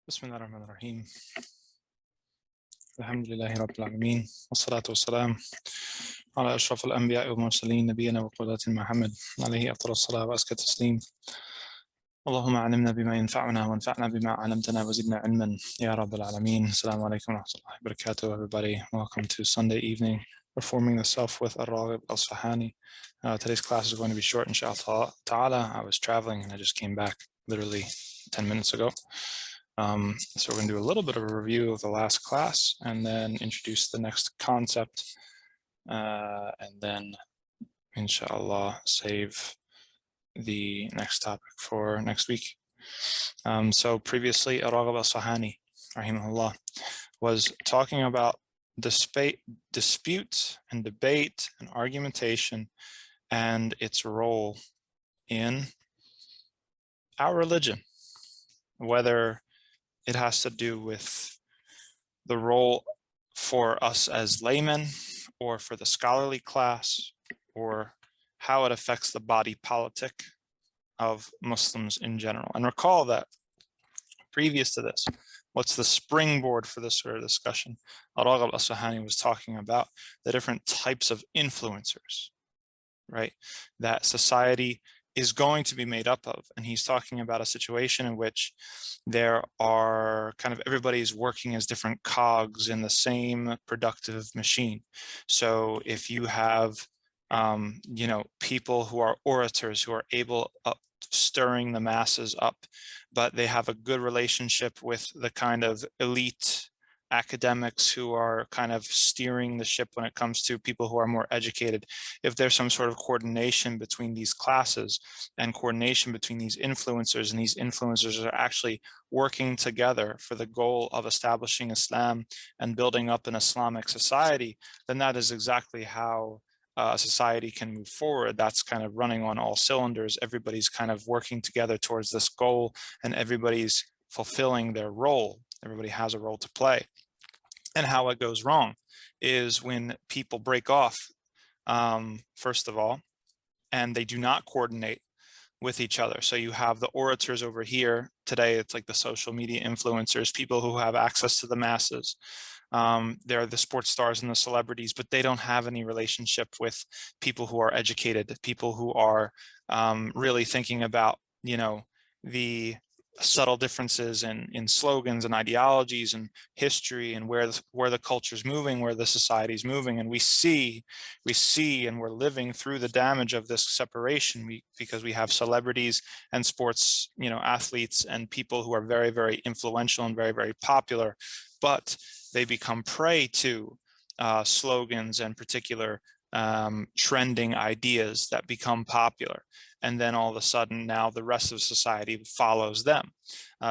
بسم الله الرحمن الرحيم. الحمد لله رب العالمين والصلاة والسلام على أشرف الأنبياء والمرسلين نبينا وقدوتنا محمد عليه أفضل الصلاة وأزكى التسليم. اللهم علمنا بما ينفعنا وانفعنا بما علمتنا وزدنا علما يا رب العالمين. Assalamu alaikum wa rahmatullahi wa barakatuh, everybody. Welcome to Sunday evening Reforming the Self with Raghib Asfahani. Today's class is going to be short, inshallah ta'ala. I was traveling and I just came back literally 10 minutes ago. So we're going to do a little bit of a review of the last class and then introduce the next concept, and then inshallah save the next topic for next week. So previously Raghib Asfahani rahimahullah was talking about dispute and debate and argumentation and its role in our religion, whether it has to do with the role for us as laymen or for the scholarly class, or how it affects the body politic of Muslims in general. And recall that previous to this, what's the springboard for this sort of discussion? Raghib Asfahani was talking about the different types of influencers, right, that society is going to be made up of. And he's talking about a situation in which there are kind of everybody's working as different cogs in the same productive machine. So if you have, people who are orators, who are able of stirring the masses up, but they have a good relationship with the kind of elite academics who are kind of steering the ship when it comes to people who are more educated. If there's some sort of coordination between these classes and coordination between these influencers, and these influencers are actually working together for the goal of establishing Islam and building up an Islamic society, then that is exactly how society can move forward. That's kind of running on all cylinders. Everybody's kind of working together towards this goal, and everybody's fulfilling their role. Everybody has a role to play. And how it goes wrong is when people break off, first of all, and they do not coordinate with each other. So you have the orators over here. Today, it's like the social media influencers, people who have access to the masses. They're the sports stars and the celebrities, but they don't have any relationship with people who are educated, people who are really thinking about, the subtle differences in slogans and ideologies and history, and where the culture's moving, where the society's moving. And we see and we're living through the damage of this separation because we have celebrities and sports, athletes and people who are very, very influential and very, very popular, but they become prey to slogans and particular trending ideas that become popular. And then all of a sudden now the rest of society follows them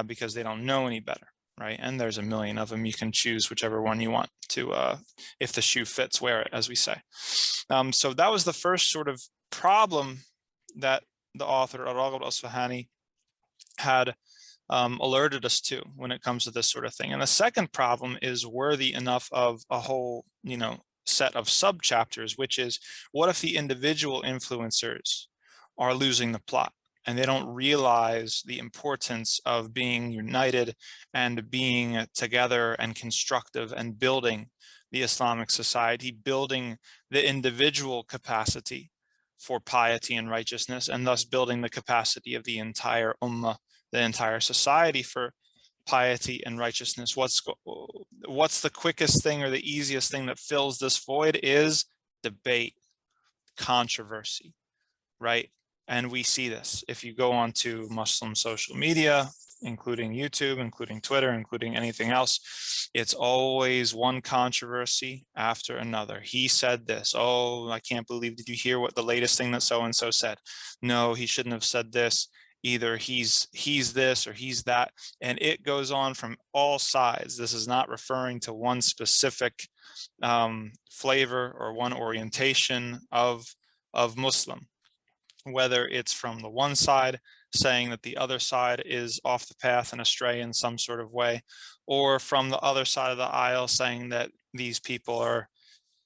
because they don't know any better, right? And there's a million of them. You can choose whichever one you want to, if the shoe fits, wear it, as we say. So that was the first sort of problem that the author, Raghib Asfahani, had alerted us to when it comes to this sort of thing. And the second problem is worthy enough of a whole, set of sub-chapters, which is, what if the individual influencers are losing the plot and they don't realize the importance of being united and being together and constructive and building the Islamic society, building the individual capacity for piety and righteousness, and thus building the capacity of the entire ummah, the entire society for piety and righteousness. What's the quickest thing or the easiest thing that fills this void is debate, controversy, right? And we see this if you go onto Muslim social media, including YouTube, including Twitter, including anything else. It's always one controversy after another. He said this. Oh, I can't believe, did you hear what the latest thing that so-and-so said? No, he shouldn't have said this. Either he's this or he's that. And it goes on from all sides. This is not referring to one specific flavor or one orientation of Muslim. Whether it's from the one side saying that the other side is off the path and astray in some sort of way, or from the other side of the aisle saying that these people are,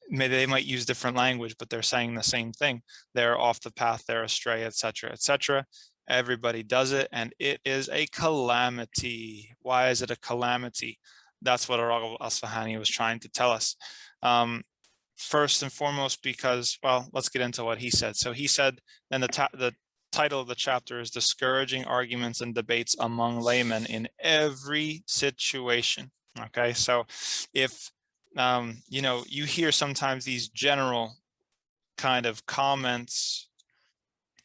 maybe they might use different language, but they're saying the same thing. They're off the path, they're astray, etc., etc. Everybody does it, and it is a calamity. Why is it a calamity? That's what Raghib Asfahani was trying to tell us. First and foremost, because, well, let's get into what he said. So he said, and the title of the chapter is Discouraging Arguments and Debates Among Laymen in Every Situation. Okay, so if you know, you hear sometimes these general kind of comments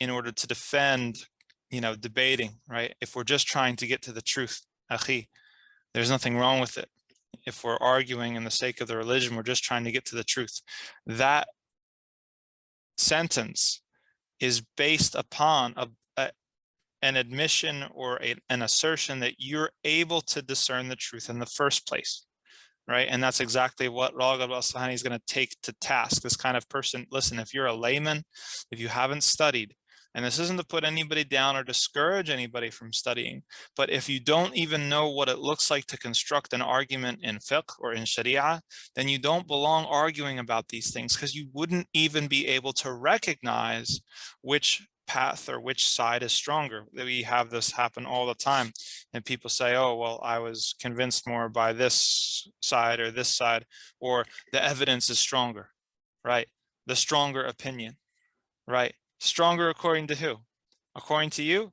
in order to defend, you know, debating, right? If we're just trying to get to the truth, akhi, there's nothing wrong with it. If we're arguing in the sake of the religion, we're just trying to get to the truth. That sentence is based upon an admission or an assertion that you're able to discern the truth in the first place, right? And that's exactly what Raghib Asfahani is going to take to task. This kind of person, listen, if you're a layman, if you haven't studied, and this isn't to put anybody down or discourage anybody from studying, but if you don't even know what it looks like to construct an argument in fiqh or in Shariah, then you don't belong arguing about these things, because you wouldn't even be able to recognize which path or which side is stronger. We have this happen all the time, and people say, oh, well, I was convinced more by this side, or the evidence is stronger, right? The stronger opinion, right? Stronger according to who? According to you?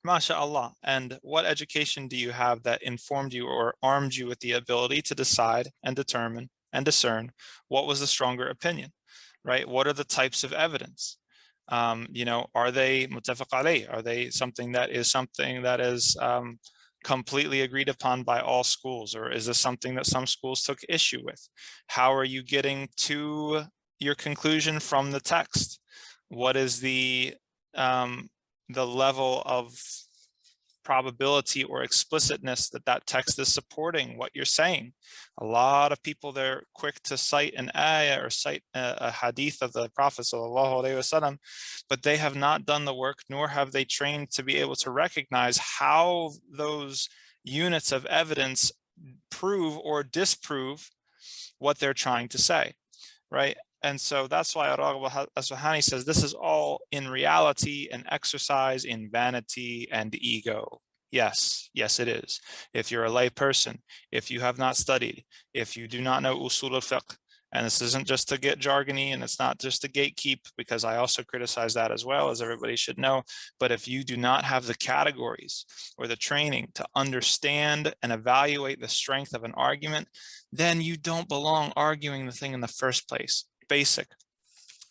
MashaAllah. And what education do you have that informed you or armed you with the ability to decide and determine and discern what was the stronger opinion, right? What are the types of evidence? You know, are they muttafaq alayh? Are they something that is completely agreed upon by all schools? Or is this something that some schools took issue with? How are you getting to your conclusion from the text? What is the level of probability or explicitness that text is supporting what you're saying? A lot of people, they're quick to cite an ayah or cite a hadith of the Prophet sallallahu alaihi wasallam, but they have not done the work, nor have they trained to be able to recognize how those units of evidence prove or disprove what they're trying to say, right? And so that's why Raghib Asfahani says this is all in reality an exercise in vanity and ego. Yes, yes, it is. If you're a lay person, if you have not studied, if you do not know usul al-fiqh, and this isn't just to get jargony, and it's not just to gatekeep, because I also criticize that as well, as everybody should know. But if you do not have the categories or the training to understand and evaluate the strength of an argument, then you don't belong arguing the thing in the first place. Basic.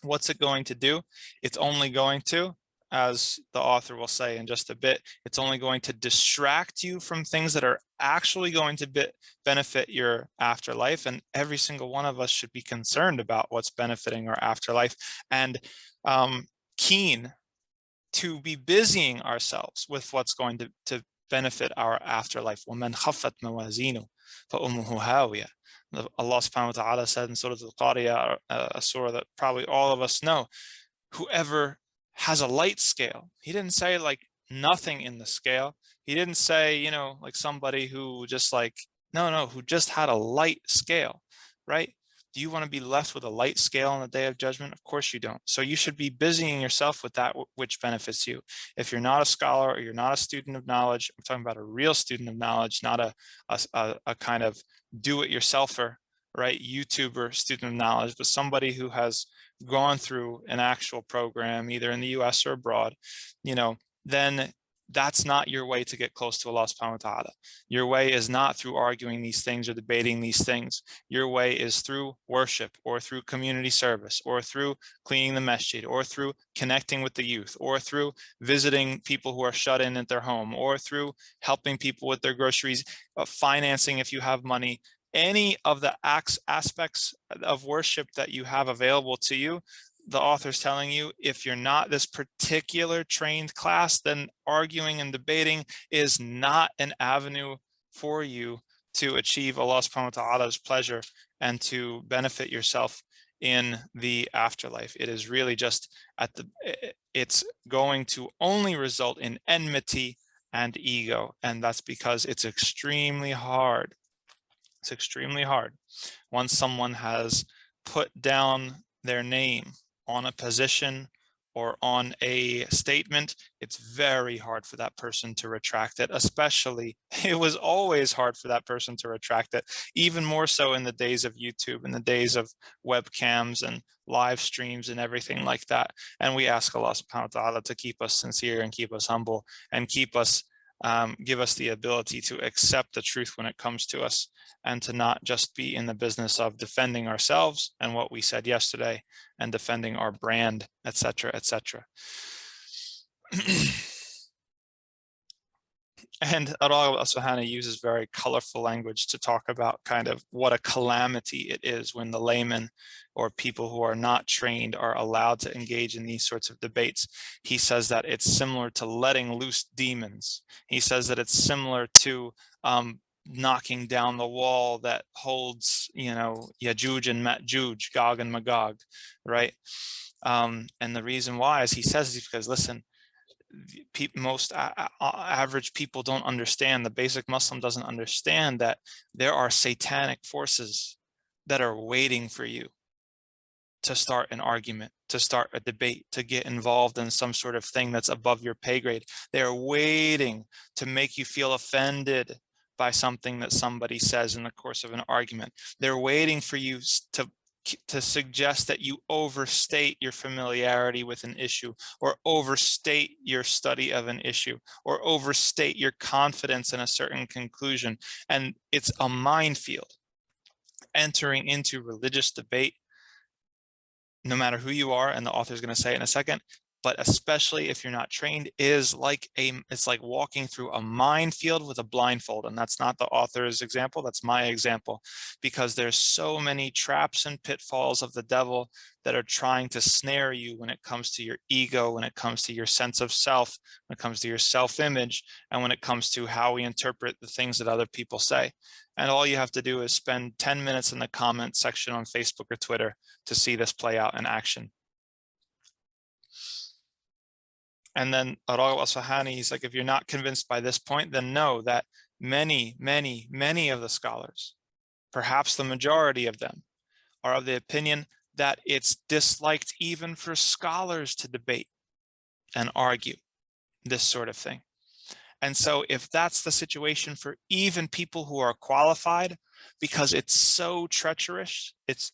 What's it going to do? It's only going to, as the author will say in just a bit, it's only going to distract you from things that are actually going to benefit your afterlife. And every single one of us should be concerned about what's benefiting our afterlife, and keen to be busying ourselves with what's going to benefit our afterlife. وَمَنْ خَفَّتْ مَوَازِينُهُ فَأُمُّهُ هَاوِيَةٌ. Allah subhanahu wa ta'ala said in Surah Al-Qadiyah, a surah that probably all of us know, whoever has a light scale. He didn't say like nothing in the scale. He didn't say, you know, like somebody who just like, no, who just had a light scale, right? Do you want to be left with a light scale on the day of judgment? Of course you don't. So you should be busying yourself with that which benefits you. If you're not a scholar or you're not a student of knowledge, I'm talking about a real student of knowledge, not a kind of do-it-yourselfer, right? YouTuber student of knowledge, but somebody who has gone through an actual program, either in the US or abroad, you know, then that's not your way to get close to Allah subhanahu wa ta'ala. Your way is not through arguing these things or debating these things. Your way is through worship, or through community service, or through cleaning the masjid, or through connecting with the youth, or through visiting people who are shut in at their home, or through helping people with their groceries, financing if you have money. Any of the aspects of worship that you have available to you, the author's telling you, if you're not this particular trained class, then arguing and debating is not an avenue for you to achieve Allah subhanahu wa ta'ala's pleasure and to benefit yourself in the afterlife. It is really just it's going to only result in enmity and ego. And that's because it's extremely hard. It's extremely hard once someone has put down their name on a position or on a statement, it's very hard for that person to retract it. Especially, it was always hard for that person to retract it, even more so in the days of YouTube, in the days of webcams and live streams and everything like that. And we ask Allah subhanahu wa ta'ala to keep us sincere and keep us humble and keep us, give us the ability to accept the truth when it comes to us, and to not just be in the business of defending ourselves and what we said yesterday and defending our brand, etc., etc. And Raghib Asfahani uses very colorful language to talk about kind of what a calamity it is when the layman or people who are not trained are allowed to engage in these sorts of debates. He says that it's similar to letting loose demons. He says that it's similar to knocking down the wall that holds, Yajuj and Majuj, Gog and Magog, right? And the reason why, as he says, is because, listen, most average people don't understand, the basic Muslim doesn't understand that there are satanic forces that are waiting for you to start an argument, to start a debate, to get involved in some sort of thing that's above your pay grade. They're waiting to make you feel offended by something that somebody says in the course of an argument. They're waiting for you to suggest that you overstate your familiarity with an issue, or overstate your study of an issue, or overstate your confidence in a certain conclusion. And it's a minefield. Entering into religious debate, no matter who you are, and the author is going to say it in a second, but especially if you're not trained, it's like walking through a minefield with a blindfold. And that's not the author's example, that's my example, because there's so many traps and pitfalls of the devil that are trying to snare you when it comes to your ego, when it comes to your sense of self, when it comes to your self-image, and when it comes to how we interpret the things that other people say. And all you have to do is spend 10 minutes in the comment section on Facebook or Twitter to see this play out in action. And then Raghib Asfahani, he's like, if you're not convinced by this point, then know that many, many, many of the scholars, perhaps the majority of them, are of the opinion that it's disliked even for scholars to debate and argue this sort of thing. And so if that's the situation for even people who are qualified, because it's so treacherous, it's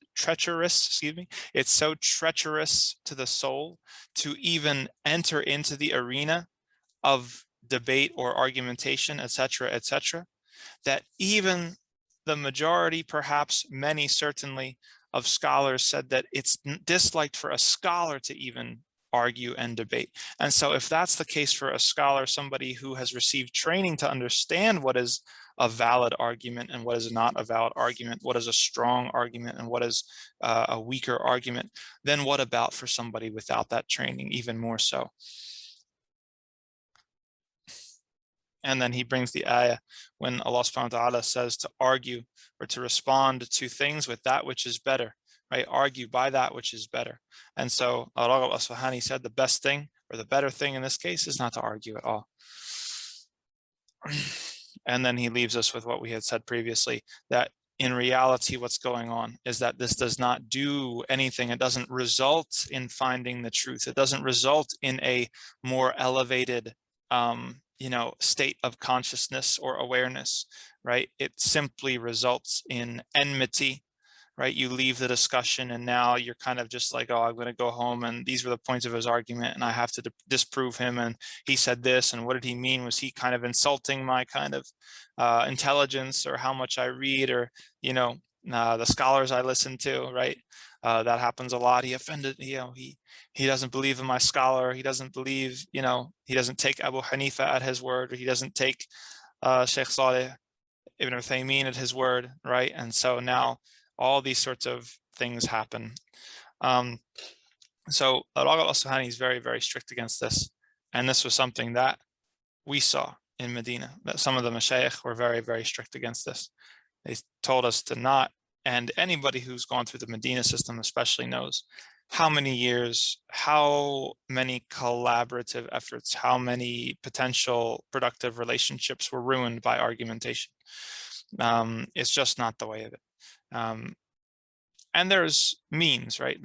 so treacherous to the soul to even enter into the arena of debate or argumentation, etc., that even the majority, perhaps many certainly, of scholars said that it's disliked for a scholar to even argue and debate. And so if that's the case for a scholar, somebody who has received training to understand what is a valid argument and what is not a valid argument, what is a strong argument and what is a weaker argument, then what about for somebody without that training, even more so? And then he brings the ayah when Allah subhanahu wa ta'ala says to argue or to respond to things with that which is better, right? Argue by that which is better. And so Raghib Asfahani said the best thing, or the better thing in this case, is not to argue at all. And then he leaves us with what we had said previously, that in reality, what's going on is that this does not do anything. It doesn't result in finding the truth. It doesn't result in a more elevated state of consciousness or awareness, right? It simply results in enmity, right? You leave the discussion and now you're kind of just like, oh, I'm going to go home and these were the points of his argument and I have to disprove him. And he said this, and what did he mean? Was he kind of insulting my kind of intelligence or how much I read, or, the scholars I listen to, right? That happens a lot. He offended, he doesn't believe in my scholar. He doesn't believe, he doesn't take Abu Hanifa at his word, or he doesn't take Sheikh Saleh Ibn Uthaymeen at his word, right? And so now all these sorts of things happen. So Raghib Asfahani is very, very strict against this. And this was something that we saw in Medina, that some of the mashayikh were very, very strict against this. They told us to not, and anybody who's gone through the Medina system especially knows how many years, how many collaborative efforts, how many potential productive relationships were ruined by argumentation. It's just not the way of it. And there's means, right?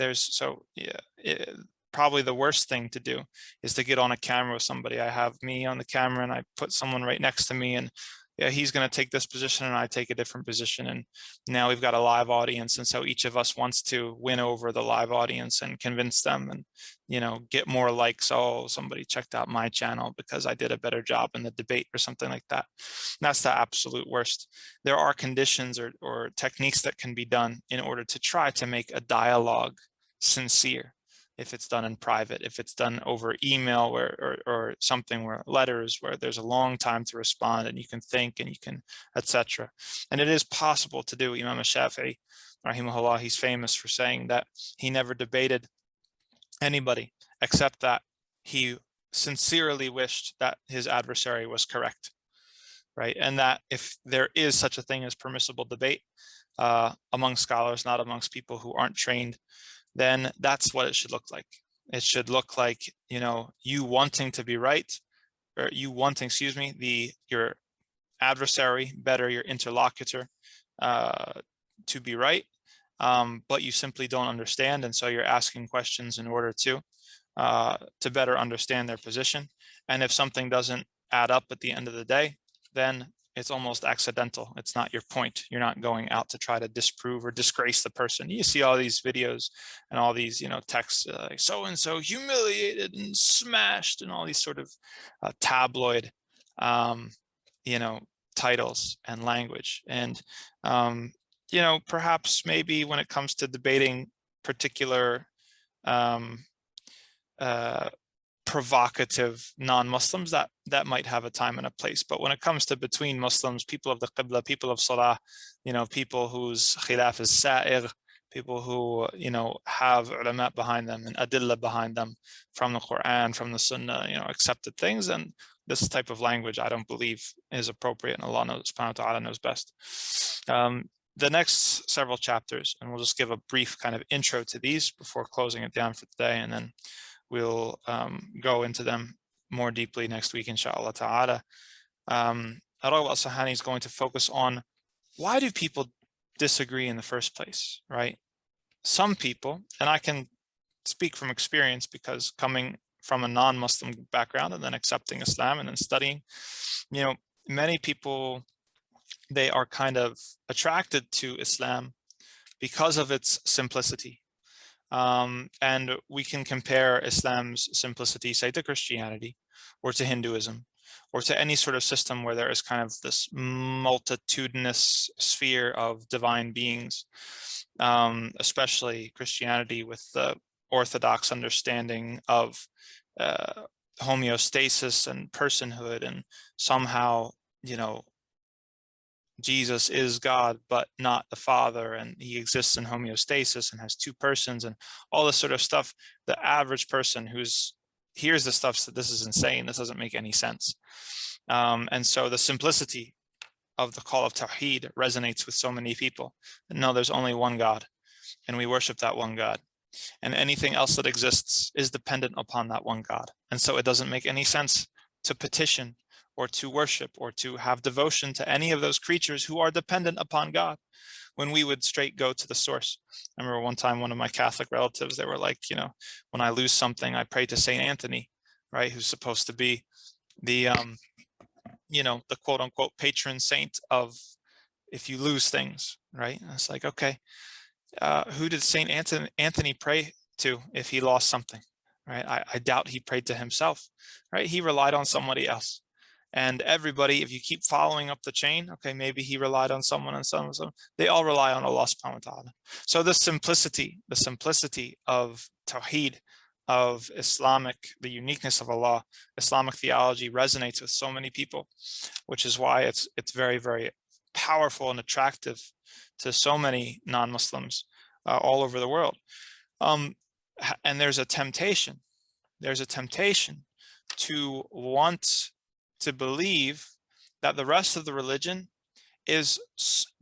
probably the worst thing to do is to get on a camera with somebody. I have me on the camera and I put someone right next to me, and yeah, he's going to take this position and I take a different position. And now we've got a live audience. And so each of us wants to win over the live audience and convince them and, you know, get more likes. Oh, somebody checked out my channel because I did a better job in the debate or something like that. And that's the absolute worst. There are conditions or techniques that can be done in order to try to make a dialogue sincere. If it's done in private, if it's done over email or something where letters where there's a long time to respond and you can think and you can, etc. And it is possible to do. Imam Shafi'i, rahimahullah, he's famous for saying that he never debated anybody except that he sincerely wished that his adversary was correct, right? And that if there is such a thing as permissible debate among scholars, not amongst people who aren't trained, then that's what it should look like. It should look like, you know, you wanting to be right, or you wanting, excuse me, your adversary, better your interlocutor, to be right, but you simply don't understand, and so you're asking questions in order to better understand their position. And if something doesn't add up at the end of the day, then it's almost accidental. It's not your point. You're not going out to try to disprove or disgrace the person. You see all these videos and all these, you know, texts like so-and-so humiliated and smashed and all these sort of tabloid, you know, titles and language. And, you know, perhaps maybe when it comes to debating particular provocative non-Muslims, that might have a time and a place. But when it comes to between Muslims, people of the Qibla, people of Salah, you know, people whose khilaf is sa'ir, people who, you know, have ulama behind them and adillah behind them from the Quran, from the Sunnah, you know, accepted things, and this type of language I don't believe is appropriate, and Allah subhanahu wa ta'ala knows best. The next several chapters, and we'll just give a brief kind of intro to these before closing it down for today, and then we'll go into them more deeply next week, inshallah ta'ala. Raghib Asfahani is going to focus on why do people disagree in the first place, right? Some people, and I can speak from experience because coming from a non-Muslim background and then accepting Islam and then studying, you know, many people, they are kind of attracted to Islam because of its simplicity. And we can compare Islam's simplicity, say, to Christianity or to Hinduism or to any sort of system where there is kind of this multitudinous sphere of divine beings, especially Christianity with the orthodox understanding of homeostasis and personhood, and somehow, you know, Jesus is God, but not the Father, and he exists in homeostasis and has two persons and all this sort of stuff. The average person who's hears the stuff says, this is insane, this doesn't make any sense. And so the simplicity of the call of Tawheed resonates with so many people. No, there's only one God, and we worship that one God. And anything else that exists is dependent upon that one God. And so it doesn't make any sense to petition or to worship or to have devotion to any of those creatures who are dependent upon God, when we would straight go to the source. I remember one time, one of my Catholic relatives, they were like, you know, when I lose something, I pray to Saint Anthony, right? Who's supposed to be the, you know, the quote unquote patron saint of if you lose things, right? And it's like, okay, who did Saint Anthony pray to if he lost something, right? I doubt he prayed to himself, right? He relied on somebody else. And everybody, if you keep following up the chain, okay, maybe he relied on someone and someone, they all rely on Allah subhanahu wa ta'ala. So the simplicity of Tawheed, of Islamic, the uniqueness of Allah, Islamic theology resonates with so many people, which is why it's very, very powerful and attractive to so many non-Muslims all over the world. And there's a temptation to want to believe that the rest of the religion is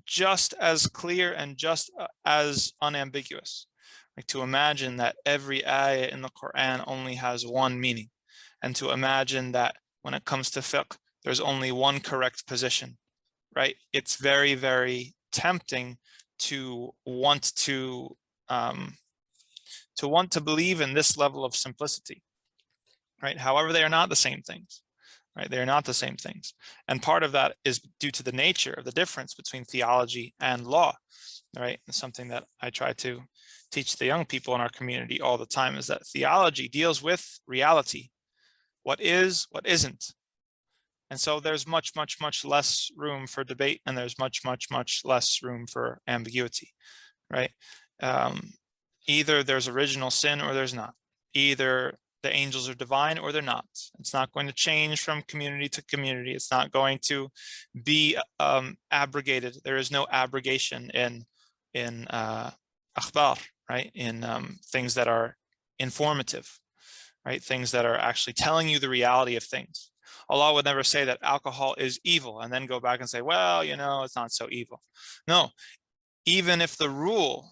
just as clear and just as unambiguous. Like to imagine that every ayah in the Quran only has one meaning, and to imagine that when it comes to fiqh, there's only one correct position, right? It's very, very tempting to want to to want to believe in this level of simplicity, right? However, they are not the same things, right? They are not the same things. And part of that is due to the nature of the difference between theology and law, right? And something that I try to teach the young people in our community all the time is that theology deals with reality, what is, what isn't. And so there's much, much, much less room for debate, and there's much, much, much less room for ambiguity, right? Either there's original sin or there's not. Either the angels are divine or they're not. It's not going to change from community to community. It's not going to be abrogated. There is no abrogation in akhbar, right? In things that are informative, right? Things that are actually telling you the reality of things. Allah would never say that alcohol is evil and then go back and say, well, you know, it's not so evil. No, even if the rule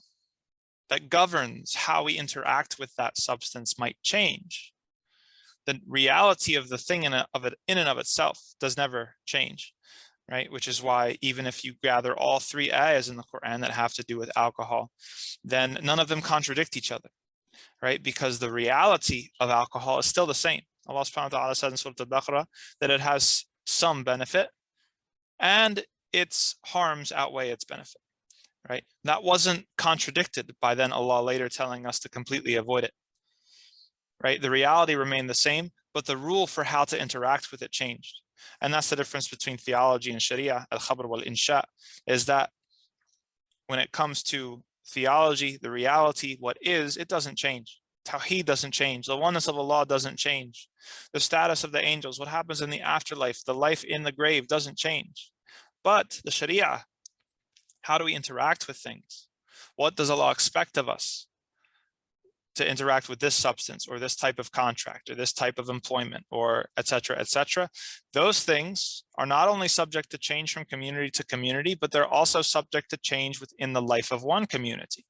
that governs how we interact with that substance might change, the reality of the thing in and of itself does never change, right? Which is why even if you gather all 3 ayahs in the Quran that have to do with alcohol, then none of them contradict each other, right? Because the reality of alcohol is still the same. Allah subhanahu wa ta'ala says in Surah Al-Baqarah that it has some benefit and its harms outweigh its benefit, right? That wasn't contradicted by then Allah later telling us to completely avoid it, right? The reality remained the same, but the rule for how to interact with it changed. And that's the difference between theology and Shariah, al-khabr wal-insha, is that when it comes to theology, the reality, what is, it doesn't change. Tawheed doesn't change. The oneness of Allah doesn't change. The status of the angels, what happens in the afterlife, the life in the grave doesn't change. But the Shariah, how do we interact with things? What does Allah expect of us to interact with this substance or this type of contract or this type of employment or et cetera, those things are not only subject to change from community to community, but they're also subject to change within the life of one community,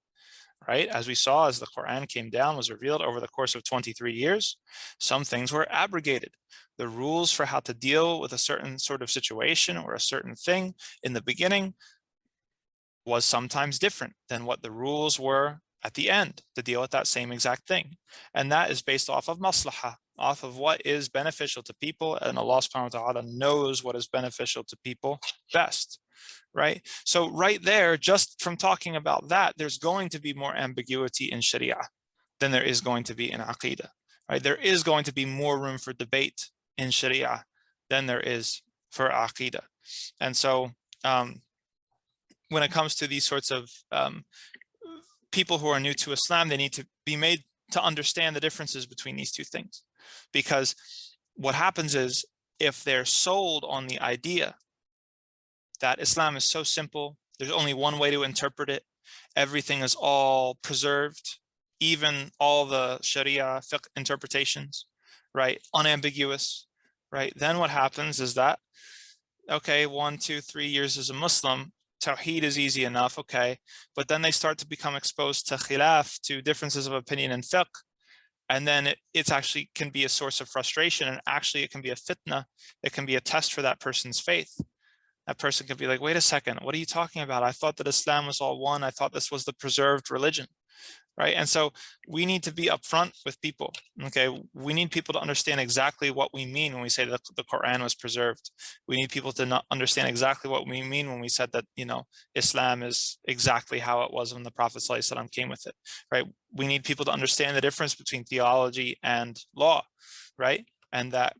right? As we saw, as the Quran came down, was revealed over the course of 23 years, some things were abrogated. The rules for how to deal with a certain sort of situation or a certain thing in the beginning was sometimes different than what the rules were at the end to deal with that same exact thing. And that is based off of maslahah, off of what is beneficial to people, and Allah subhanahu wa ta'ala knows what is beneficial to people best, right? So right there, just from talking about that, there's going to be more ambiguity in Sharia than there is going to be in Aqidah, right? There is going to be more room for debate in Sharia than there is for Aqidah. And so when it comes to these sorts of people who are new to Islam, they need to be made to understand the differences between these two things. Because what happens is, if they're sold on the idea that Islam is so simple, there's only one way to interpret it, everything is all preserved, even all the Sharia fiqh interpretations, right, unambiguous, right, then what happens is that, okay, 1, 2, 3 years as a Muslim, Tawheed is easy enough, okay, but then they start to become exposed to khilaf, to differences of opinion in fiqh, and then it actually can be a source of frustration, and actually it can be a fitna, it can be a test for that person's faith. That person could be like, wait a second, what are you talking about? I thought that Islam was all one, I thought this was the preserved religion, right? And so we need to be upfront with people, okay? We need people to understand exactly what we mean when we say that the Quran was preserved. We need people to not understand exactly what we mean when we said that, you know, Islam is exactly how it was when the Prophet ﷺ came with it, right? We need people to understand the difference between theology and law, right? And that,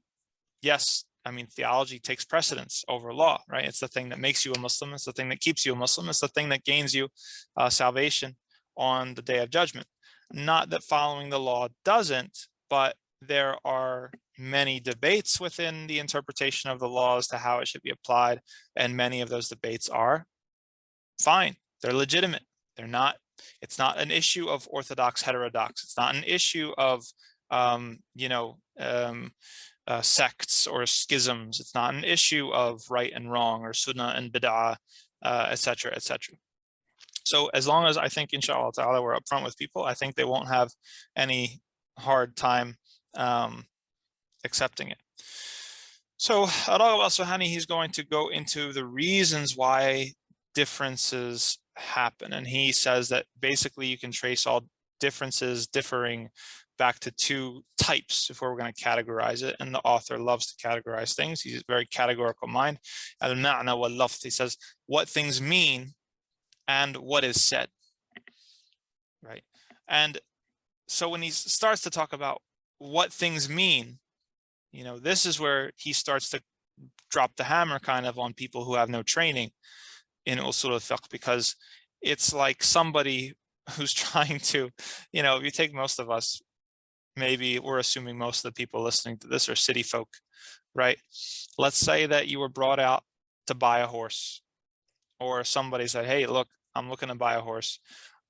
yes, I mean, theology takes precedence over law, right? It's the thing that makes you a Muslim. It's the thing that keeps you a Muslim. It's the thing that gains you salvation on the day of judgment. Not that following the law doesn't, but there are many debates within the interpretation of the law as to how it should be applied. And many of those debates are fine. They're legitimate. They're not, it's not an issue of orthodox, heterodox. It's not an issue of, sects or schisms. It's not an issue of right and wrong or sunnah and bid'ah, etc., etc. So as long as, I think, inshallah ta'ala, we're upfront with people, I think they won't have any hard time accepting it. So Raghib Asfahani, he's going to go into the reasons why differences happen. And he says that basically you can trace all differing back to two types if we're going to categorize it. And the author loves to categorize things. He's a very categorical mind. Al-ma'na wal-lafz, he says what things mean and what is said, right? And so when he starts to talk about what things mean, you know, this is where he starts to drop the hammer kind of on people who have no training in usul al-fiqh, because it's like somebody who's trying to, you know, if you take most of us, maybe we're assuming most of the people listening to this are city folk, right? Let's say that you were brought out to buy a horse, or somebody said, hey, look, I'm looking to buy a horse.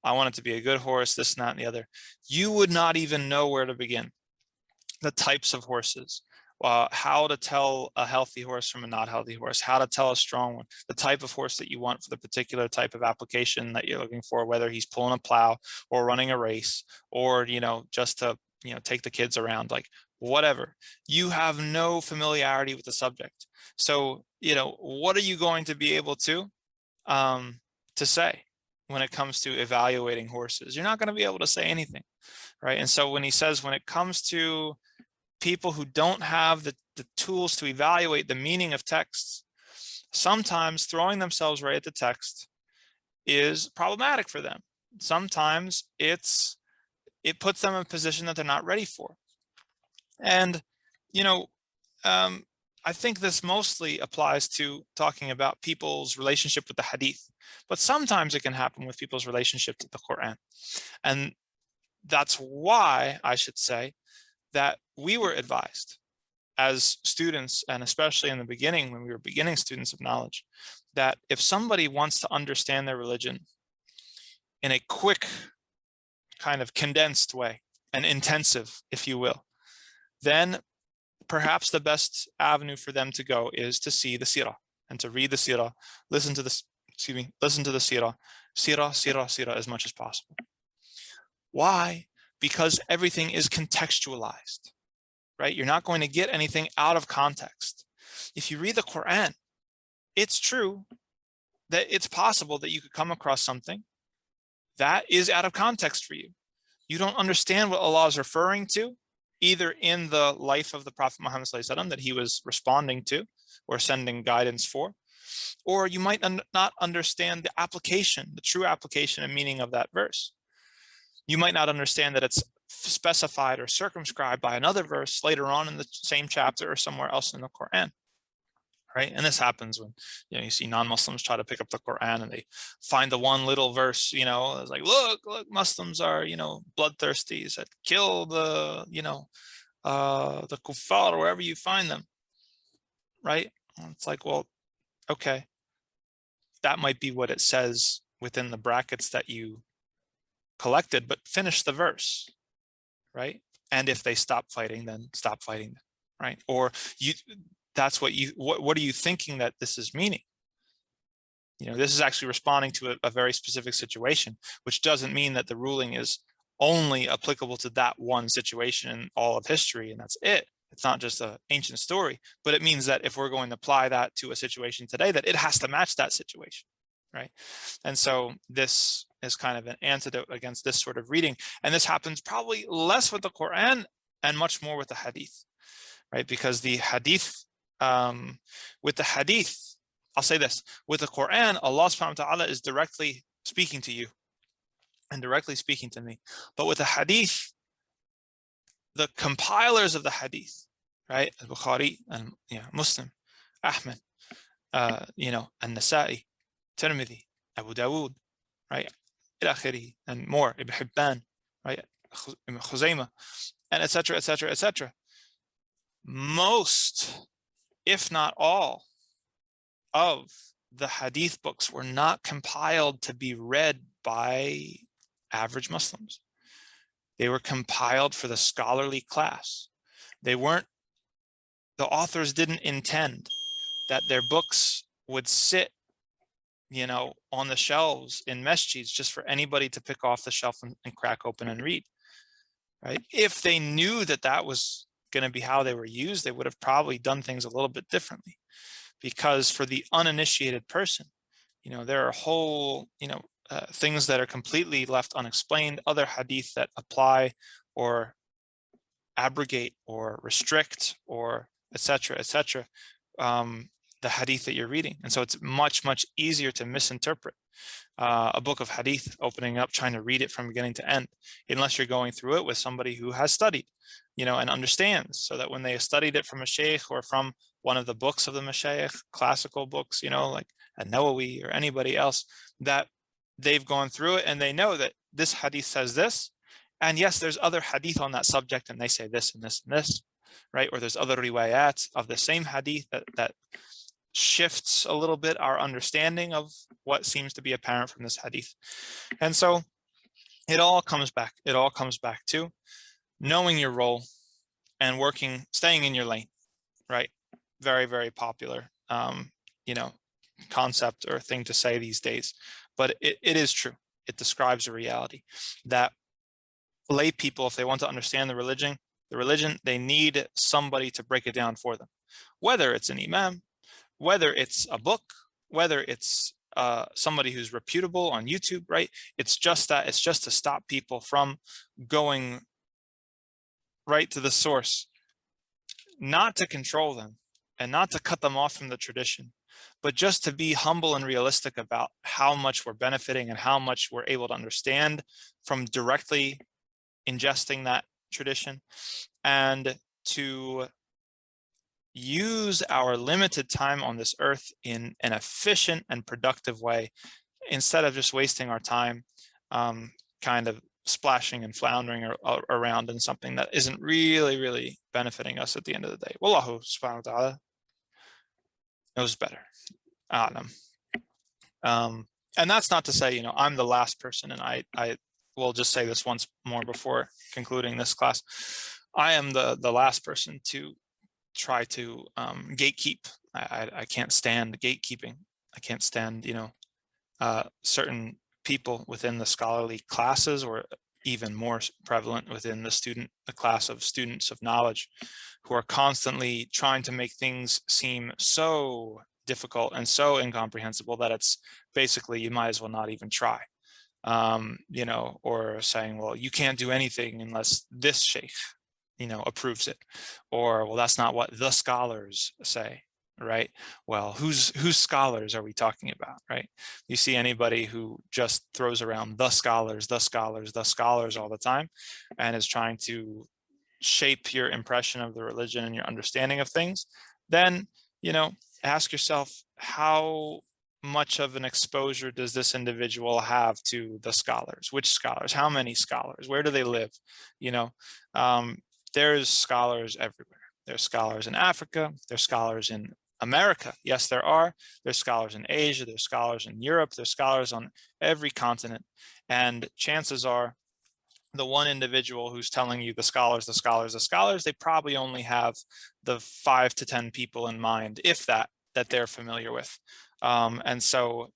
I want it to be a good horse, this and that and the other. You would not even know where to begin. The types of horses, how to tell a healthy horse from a not healthy horse, how to tell a strong one, the type of horse that you want for the particular type of application that you're looking for, whether he's pulling a plow or running a race, or, you know, just to, you know, take the kids around, like whatever. You have no familiarity with the subject. So, you know, what are you going to be able to say when it comes to evaluating horses? You're not going to be able to say anything, right? And so when he says, when it comes to people who don't have the tools to evaluate the meaning of texts, sometimes throwing themselves right at the text is problematic for them. Sometimes it puts them in a position that they're not ready for. And, you know, I think this mostly applies to talking about people's relationship with the hadith, but sometimes it can happen with people's relationship to the Quran. And that's why I should say that we were advised as students, and especially in the beginning when we were beginning students of knowledge, that if somebody wants to understand their religion in a quick, kind of condensed way, and intensive, if you will, then perhaps the best avenue for them to go is to see the Seerah and to read the Seerah, listen to the Seerah, Seerah as much as possible. Why? Because everything is contextualized, right? You're not going to get anything out of context. If you read the Quran, it's true that it's possible that you could come across something that is out of context for you. You don't understand what Allah is referring to, either in the life of the Prophet Muhammad ﷺ that he was responding to or sending guidance for, or you might not understand the application, the true application and meaning of that verse. You might not understand that it's specified or circumscribed by another verse later on in the same chapter or somewhere else in the Quran, right? And this happens when, you know, you see non-Muslims try to pick up the Quran and they find the one little verse, you know, it's like, look, Muslims are, you know, bloodthirsty, that kill the, you know, the kuffar, or wherever you find them, right? And it's like, well, okay, that might be what it says within the brackets that you collected, but finish the verse, right? And if they stop fighting, then stop fighting, right? Or that's what are you thinking that this is meaning? You know, this is actually responding to a very specific situation, which doesn't mean that the ruling is only applicable to that one situation in all of history, and that's it. It's not just an ancient story, but it means that if we're going to apply that to a situation today, that it has to match that situation, right? And so this is kind of an antidote against this sort of reading. And this happens probably less with the Quran and much more with the hadith, right? Because the hadith, with the hadith, I'll say this, with the Quran, Allah subhanahu wa ta'ala is directly speaking to you and directly speaking to me. But with the hadith, the compilers of the hadith, right? Al-Bukhari and Muslim, Ahmed, you know, An-Nasa'i, Tirmidhi, Abu Dawood, right? And more, Ibn Hibban, right? Ibn Khuzaymah, and etc., etc., etc. Most, if not all, of the hadith books were not compiled to be read by average Muslims. They were compiled for the scholarly class. They weren't, the authors didn't intend that their books would sit, you know, on the shelves in masjids just for anybody to pick off the shelf and crack open and read, right? If they knew that that was going to be how they were used, they would have probably done things a little bit differently. Because for the uninitiated person, you know, there are whole, you know, things that are completely left unexplained, other hadith that apply or abrogate or restrict or etc. The hadith that you're reading. And so it's much, much easier to misinterpret a book of hadith, opening up, trying to read it from beginning to end, unless you're going through it with somebody who has studied, and understands, so that when they studied it from a sheikh or from one of the books of the mashayikh, classical books, like a Nawawi or anybody else, that they've gone through it and they know that this hadith says this, and yes, there's other hadith on that subject and they say this and this and this, right? Or there's other riwayat of the same hadith that shifts a little bit our understanding of what seems to be apparent from this hadith. And so it all comes back to knowing your role and staying in your lane, right? Very, very popular, concept or thing to say these days, but it is true. It describes a reality that lay people, if they want to understand the religion, they need somebody to break it down for them, whether it's an imam, whether it's a book, whether it's somebody who's reputable on YouTube, right? It's just to stop people from going right to the source, not to control them and not to cut them off from the tradition, but just to be humble and realistic about how much we're benefiting and how much we're able to understand from directly ingesting that tradition, and to use our limited time on this earth in an efficient and productive way, instead of just wasting our time kind of splashing and floundering around in something that isn't really benefiting us at the end of the day. Wallahu subhanahu wa ta'ala knows better. And that's not to say, I'm the last person, and I will just say this once more before concluding this class. I am the last person to try to gatekeep. I can't stand gatekeeping. I can't stand, certain people within the scholarly classes, or even more prevalent within the class of students of knowledge, who are constantly trying to make things seem so difficult and so incomprehensible that it's basically, you might as well not even try. Or saying, well, you can't do anything unless this sheikh, approves it, or, well, that's not what the scholars say, right? Well, whose scholars are we talking about, right? You see anybody who just throws around the scholars all the time, and is trying to shape your impression of the religion and your understanding of things, then, ask yourself, how much of an exposure does this individual have to the scholars? Which scholars? How many scholars? Where do they live? There's scholars everywhere. There's scholars in Africa. There's scholars in America. Yes, there are. There's scholars in Asia. There's scholars in Europe. There's scholars on every continent. And chances are, the one individual who's telling you the scholars, they probably only have the 5 to 10 people in mind, if that they're familiar with. And so,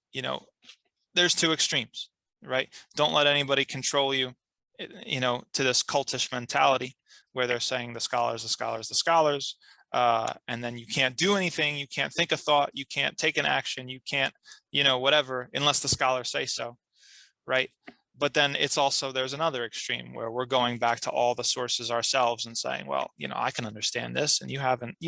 there's two extremes, right? Don't let anybody control you, to this cultish mentality where they're saying the scholars, and then you can't do anything, you can't think a thought, you can't take an action, you can't, whatever, unless the scholars say so, right? But then it's also, there's another extreme where we're going back to all the sources ourselves and saying, well, I can understand this, and you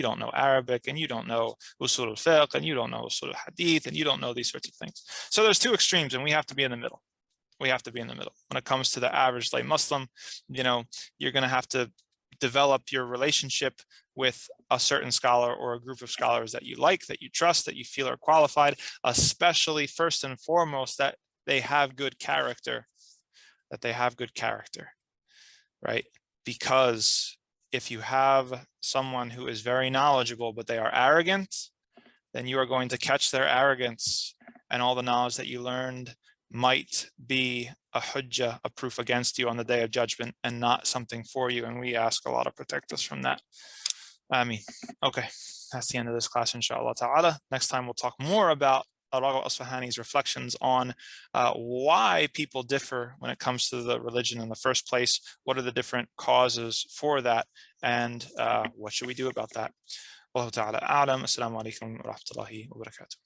don't know Arabic, and you don't know usul al-fiqh, and you don't know usul al-hadith, and you don't know these sorts of things. So there's two extremes, and we have to be in the middle. When it comes to the average lay Muslim, you're going to have to develop your relationship with a certain scholar or a group of scholars that you like, that you trust, that you feel are qualified, especially first and foremost that they have good character, right? Because if you have someone who is very knowledgeable, but they are arrogant, then you are going to catch their arrogance, and all the knowledge that you learned might be a hujjah, a proof against you on the day of judgment, and not something for you. And we ask Allah to protect us from that. Okay, that's the end of this class, inshallah ta'ala. Next time we'll talk more about Raghib Asfahani's reflections on why people differ when it comes to the religion in the first place. What are the different causes for that, and what should we do about that? Wallahu ta'ala a'lam. Assalamu alaikum wa rahmatullahi wa barakatuh.